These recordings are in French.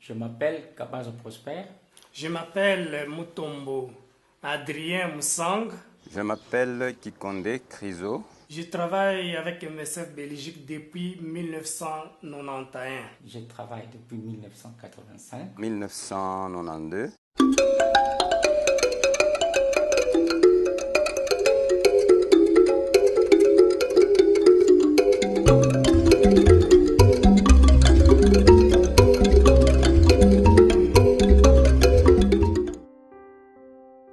Je m'appelle Kabazo Prosper. Je m'appelle Mutombo Adrien Moussang. Je m'appelle Kikonde Krizo. Je travaille avec MSF Belgique depuis 1991. Je travaille depuis 1985. 1992.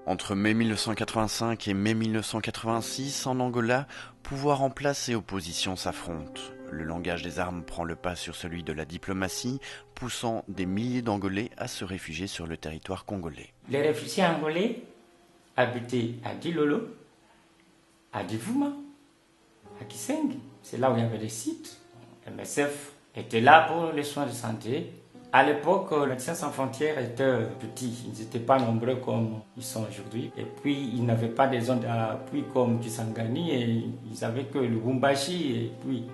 Entre mai 1985 et mai 1986, en Angola, pouvoir en place et opposition s'affrontent. Le langage des armes prend le pas sur celui de la diplomatie, poussant des milliers d'Angolais à se réfugier sur le territoire congolais. Les réfugiés angolais habitaient à Dilolo, à Divouma, à Kisenge. C'est là où il y avait des sites. MSF était là pour les soins de santé. À l'époque, les Médecins sans frontières étaient petits, ils n'étaient pas nombreux comme ils sont aujourd'hui. Et puis, ils n'avaient pas des zones d'appui comme Kisangani, et ils avaient que le Bumbashi, et puis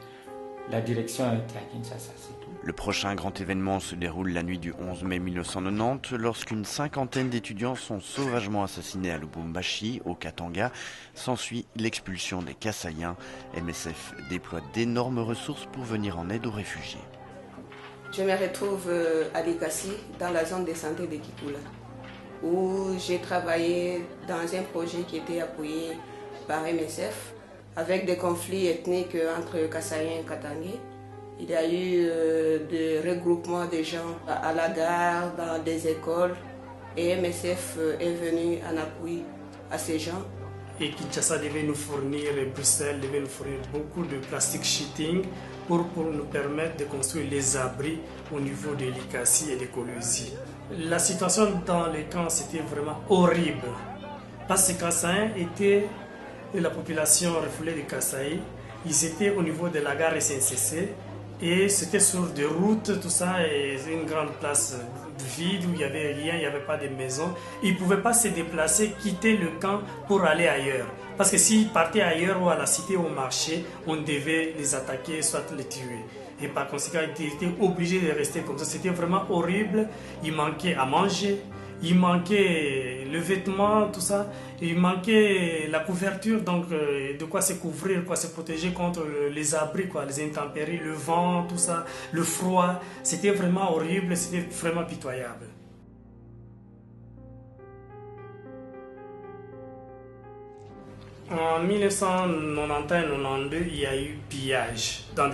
la direction était à Kinshasa, c'est tout. Le prochain grand événement se déroule la nuit du 11 mai 1990, lorsqu'une cinquantaine d'étudiants sont sauvagement assassinés à Lubumbashi, au Katanga. S'ensuit l'expulsion des Kassaïens. MSF déploie d'énormes ressources pour venir en aide aux réfugiés. Je me retrouve à Likasi, dans la zone de santé de Kikula, où j'ai travaillé dans un projet qui était appuyé par MSF, avec des conflits ethniques entre Kassaïens et Katangais. Il y a eu des regroupements de gens à la gare, dans des écoles, et MSF est venu en appui à ces gens. Et Kinshasa devait nous fournir, et Bruxelles devait nous fournir beaucoup de plastic sheeting pour nous permettre de construire les abris au niveau de Likasi et de Kolwezi. La situation dans les camps, c'était vraiment horrible. Parce que Kassaïens étaient la population refoulée de Kassaï. Ils étaient au niveau de la gare SNCC et c'était sur des routes, tout ça, et une grande place vide où il n'y avait rien, il n'y avait pas de maison. Ils ne pouvaient pas se déplacer, quitter le camp pour aller ailleurs. Parce que s'ils partaient ailleurs ou à la cité ou au marché, on devait les attaquer, soit les tuer. Et par conséquent, ils étaient obligés de rester comme ça. C'était vraiment horrible. Il manquait à manger, il manquait le vêtement, tout ça. Il manquait la couverture, donc de quoi se couvrir, quoi se protéger contre les abris, quoi, les intempéries, le vent, tout ça, le froid. C'était vraiment horrible, c'était vraiment pitoyable. En 1991-92, il y a eu pillage dans des